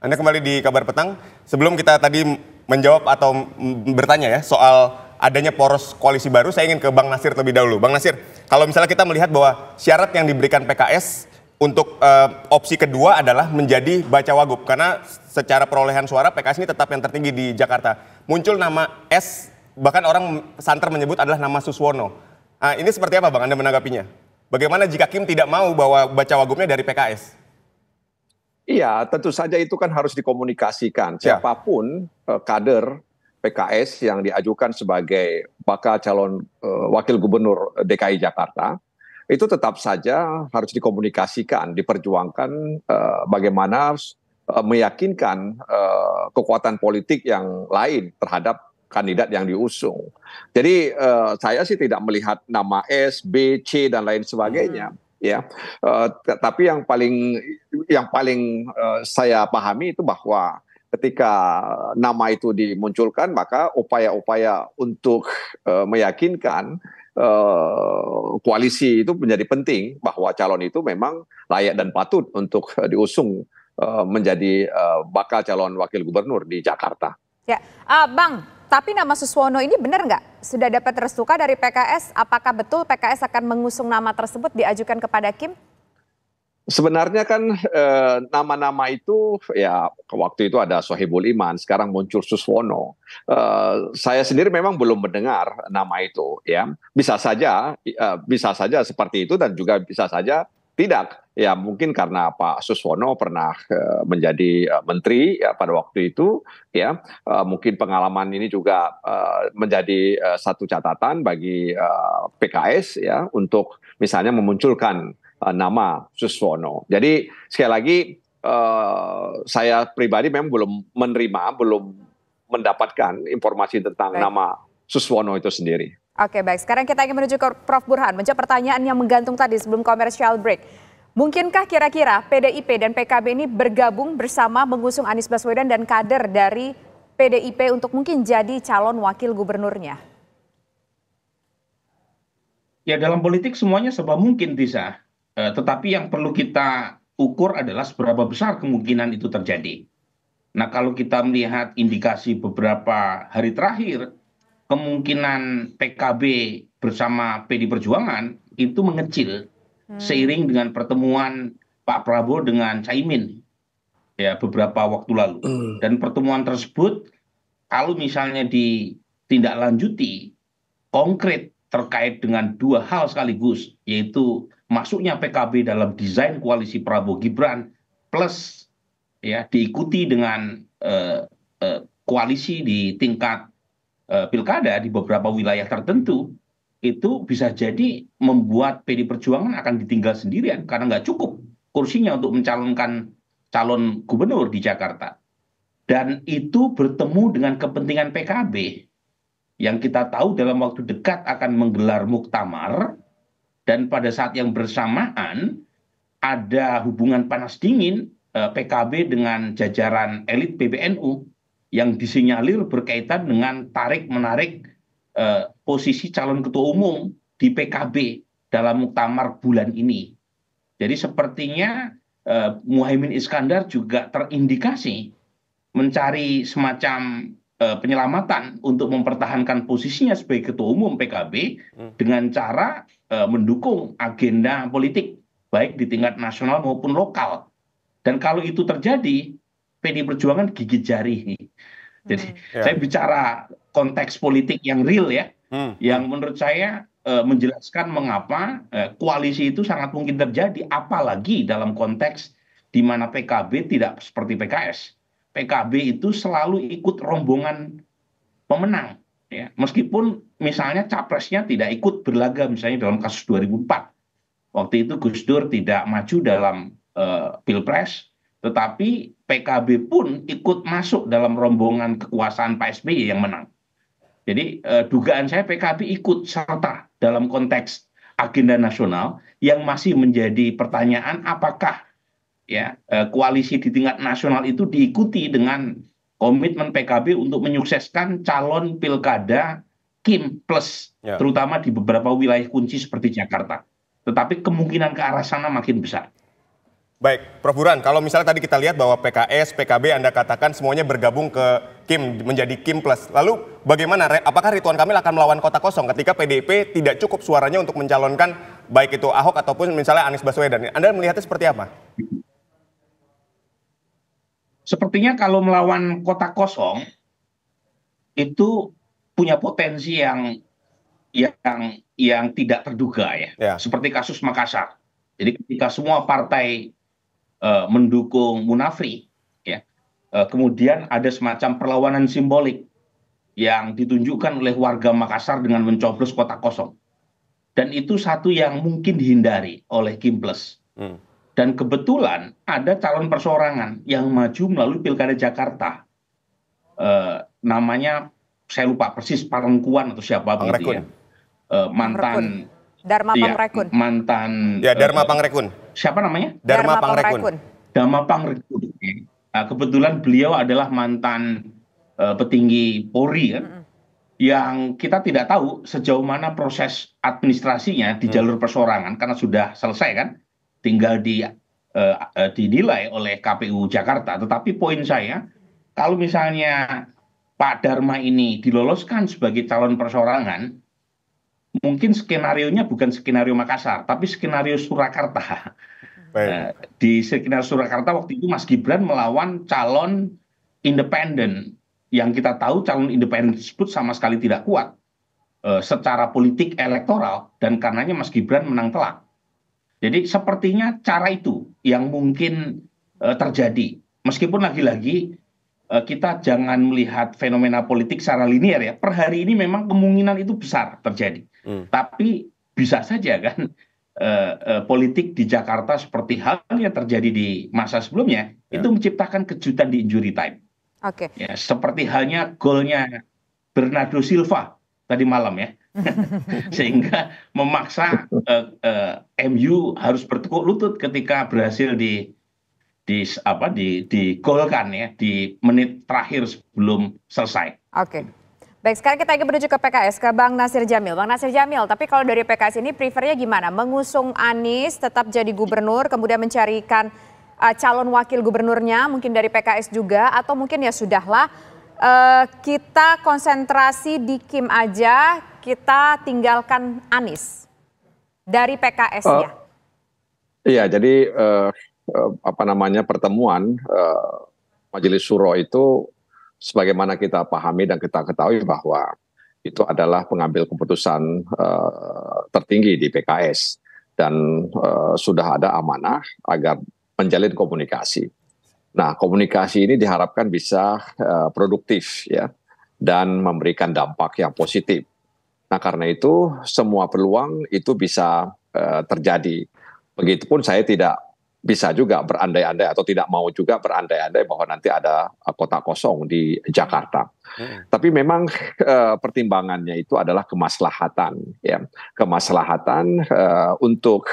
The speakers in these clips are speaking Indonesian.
Anda kembali di Kabar Petang. Sebelum kita tadi menjawab atau bertanya ya soal adanya poros koalisi baru, saya ingin ke Bang Nasir terlebih dahulu. Bang Nasir, kalau misalnya kita melihat bahwa syarat yang diberikan PKS untuk opsi kedua adalah menjadi baca wagub, karena secara perolehan suara PKS ini tetap yang tertinggi di Jakarta. Muncul nama S, bahkan orang santer menyebut adalah nama Suswono. Ini seperti apa Bang Anda menanggapinya? Bagaimana jika Kim tidak mau bahwa baca wagubnya dari PKS? Iya, tentu saja itu kan harus dikomunikasikan. Ya. Siapapun kader PKS yang diajukan sebagai bakal calon wakil gubernur DKI Jakarta, itu tetap saja harus dikomunikasikan, diperjuangkan bagaimana meyakinkan kekuatan politik yang lain terhadap kandidat yang diusung. Jadi saya sih tidak melihat nama S, B, C dan lain sebagainya. Ya, tapi yang paling saya pahami itu bahwa ketika nama itu dimunculkan, maka upaya-upaya untuk meyakinkan koalisi itu menjadi penting, bahwa calon itu memang layak dan patut untuk diusung menjadi bakal calon wakil gubernur di Jakarta. Ya, Bang, tapi nama Suswono ini benar nggak? Sudah dapat restu dari PKS? Apakah betul PKS akan mengusung nama tersebut diajukan kepada Kim? Sebenarnya kan nama-nama itu ya waktu itu ada Sohibul Iman, sekarang muncul Suswono. Saya sendiri memang belum mendengar nama itu, ya. Bisa saja seperti itu dan juga bisa saja tidak. Ya mungkin karena Pak Suswono pernah menjadi menteri ya pada waktu itu, ya. Mungkin pengalaman ini juga menjadi satu catatan bagi PKS ya untuk misalnya memunculkan nama Suswono. Jadi sekali lagi saya pribadi memang belum mendapatkan informasi tentang nama Suswono itu sendiri. Oke, baik. Sekarang kita ingin menuju ke Prof. Burhan. Menjawab pertanyaan yang menggantung tadi sebelum commercial break. Mungkinkah kira-kira PDIP dan PKB ini bergabung bersama mengusung Anies Baswedan dan kader dari PDIP untuk mungkin jadi calon wakil gubernurnya? Ya, dalam politik semuanya serba mungkin, Tisa. Tetapi yang perlu kita ukur adalah seberapa besar kemungkinan itu terjadi. Nah, kalau kita melihat indikasi beberapa hari terakhir, kemungkinan PKB bersama PD Perjuangan itu mengecil seiring dengan pertemuan Pak Prabowo dengan Caimin ya beberapa waktu lalu. Dan pertemuan tersebut kalau misalnya ditindaklanjuti konkret terkait dengan dua hal sekaligus, yaitu masuknya PKB dalam desain koalisi Prabowo Gibran plus ya diikuti dengan koalisi di tingkat pilkada di beberapa wilayah tertentu, itu bisa jadi membuat PD Perjuangan akan ditinggal sendirian karena nggak cukup kursinya untuk mencalonkan calon gubernur di Jakarta. Dan itu bertemu dengan kepentingan PKB yang kita tahu dalam waktu dekat akan menggelar muktamar, dan pada saat yang bersamaan ada hubungan panas dingin PKB dengan jajaran elit PBNU yang disinyalir berkaitan dengan tarik-menarik posisi calon ketua umum di PKB dalam muktamar bulan ini. Jadi sepertinya Muhaimin Iskandar juga terindikasi mencari semacam penyelamatan untuk mempertahankan posisinya sebagai ketua umum PKB dengan cara mendukung agenda politik baik di tingkat nasional maupun lokal. Dan kalau itu terjadi, PD Perjuangan gigit jari. Jadi saya bicara konteks politik yang real ya, yang menurut saya menjelaskan mengapa koalisi itu sangat mungkin terjadi, apalagi dalam konteks di mana PKB tidak seperti PKS. PKB itu selalu ikut rombongan pemenang, ya. Meskipun misalnya capresnya tidak ikut berlaga, misalnya dalam kasus 2004. Waktu itu Gus Dur tidak maju dalam Pilpres, tetapi PKB pun ikut masuk dalam rombongan kekuasaan Pak SBY yang menang. Jadi dugaan saya PKB ikut serta dalam konteks agenda nasional yang masih menjadi pertanyaan apakah ya koalisi di tingkat nasional itu diikuti dengan komitmen PKB untuk menyukseskan calon pilkada Kim plus terutama di beberapa wilayah kunci seperti Jakarta. Tetapi kemungkinan ke arah sana makin besar. Baik, Prof. Burhan, kalau misalnya tadi kita lihat bahwa PKS, PKB Anda katakan semuanya bergabung ke Kim, menjadi Kim Plus. Lalu bagaimana, apakah Ridwan Kamil akan melawan kota kosong ketika PDIP tidak cukup suaranya untuk mencalonkan baik itu Ahok ataupun misalnya Anies Baswedan? Anda melihatnya seperti apa? Sepertinya kalau melawan kota kosong itu punya potensi yang tidak terduga ya. Seperti kasus Makassar. Jadi ketika semua partai mendukung Munafri, ya, kemudian ada semacam perlawanan simbolik yang ditunjukkan oleh warga Makassar dengan mencoblos kota kosong. Dan itu satu yang mungkin dihindari oleh Kim Plus. Dan kebetulan ada calon perseorangan yang maju melalui Pilkada Jakarta. Namanya saya lupa persis, Parengkuan atau siapa begitu ya. Mantan Dharma Pangrekun. Dharma Pangrekun. Siapa namanya? Dharma Pangrekun. Dharma Pangrekun. Kebetulan beliau adalah mantan petinggi Polri kan, yang kita tidak tahu sejauh mana proses administrasinya di jalur perseorangan karena sudah selesai kan, tinggal dinilai oleh KPU Jakarta. Tetapi poin saya, kalau misalnya Pak Dharma ini diloloskan sebagai calon perseorangan, mungkin skenarionya bukan skenario Makassar, tapi skenario Surakarta. Di skenario Surakarta waktu itu Mas Gibran melawan calon independen, yang kita tahu calon independen tersebut sama sekali tidak kuat secara politik elektoral, dan karenanya Mas Gibran menang telak. Jadi sepertinya cara itu yang mungkin terjadi. Meskipun lagi-lagi kita jangan melihat fenomena politik secara linear ya. Per hari ini memang kemungkinan itu besar terjadi. Tapi bisa saja kan politik di Jakarta seperti hal yang terjadi di masa sebelumnya itu menciptakan kejutan di injury time. Ya, seperti halnya golnya Bernardo Silva tadi malam ya. Sehingga memaksa MU harus bertekuk lutut ketika berhasil digolkan ya di menit terakhir sebelum selesai. Baik, sekarang kita ingin menuju ke PKS, ke Bang Nasir Jamil. Bang Nasir Jamil, tapi kalau dari PKS ini prefernya gimana? Mengusung Anies tetap jadi gubernur, kemudian mencarikan calon wakil gubernurnya, mungkin dari PKS juga, atau mungkin ya sudahlah, kita konsentrasi di Kim aja, kita tinggalkan Anies dari PKS-nya. Iya, jadi pertemuan Majelis Syuro itu sebagaimana kita pahami dan kita ketahui bahwa itu adalah pengambil keputusan tertinggi di PKS, dan sudah ada amanah agar menjalin komunikasi. Nah, komunikasi ini diharapkan bisa produktif ya, dan memberikan dampak yang positif. Nah, karena itu semua peluang itu bisa terjadi. Begitupun saya tidak bisa juga berandai-andai atau tidak mau juga berandai-andai bahwa nanti ada kota kosong di Jakarta. Tapi memang pertimbangannya itu adalah kemaslahatan, ya, kemaslahatan untuk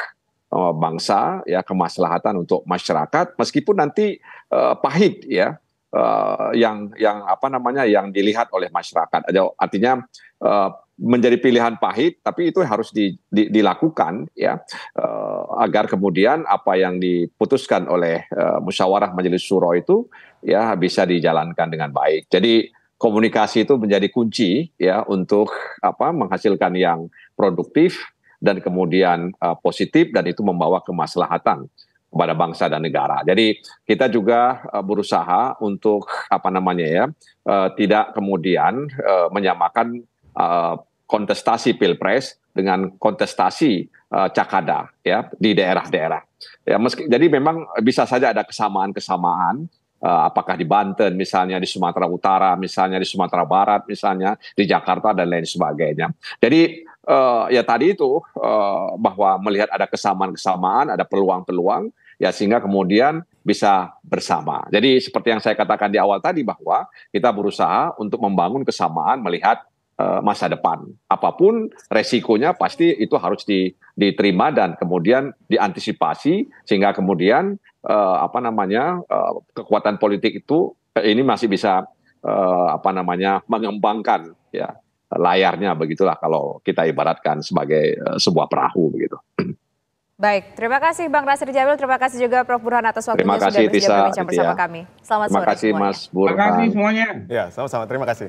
bangsa, ya, kemaslahatan untuk masyarakat, meskipun nanti pahit, ya, yang dilihat oleh masyarakat. Artinya menjadi pilihan pahit, tapi itu harus dilakukan ya, agar kemudian apa yang diputuskan oleh musyawarah Majelis Syuro itu ya bisa dijalankan dengan baik. Jadi komunikasi itu menjadi kunci ya untuk menghasilkan yang produktif dan kemudian positif, dan itu membawa kemaslahatan kepada bangsa dan negara. Jadi kita juga berusaha untuk tidak kemudian menyamakan kontestasi Pilpres dengan kontestasi Cakada ya di daerah-daerah. Ya, jadi memang bisa saja ada kesamaan-kesamaan, apakah di Banten misalnya, di Sumatera Utara misalnya, di Sumatera Barat misalnya, di Jakarta dan lain sebagainya. Jadi ya tadi itu bahwa melihat ada kesamaan-kesamaan, ada peluang-peluang ya, sehingga kemudian bisa bersama. Jadi seperti yang saya katakan di awal tadi, bahwa kita berusaha untuk membangun kesamaan melihat masa depan. Apapun resikonya pasti itu harus diterima dan kemudian diantisipasi, sehingga kemudian kekuatan politik itu ini masih bisa mengembangkan ya layarnya, begitulah kalau kita ibaratkan sebagai sebuah perahu begitu. Baik, terima kasih Bang Nasir Jamil, terima kasih juga Prof. Burhan atas waktunya Terima sudah kasih, bersedia Tisa, berbincang bersama kami. Selamat Terima sore kasih semuanya. Mas Burhan. Terima kasih semuanya. Ya, sama-sama. Terima kasih.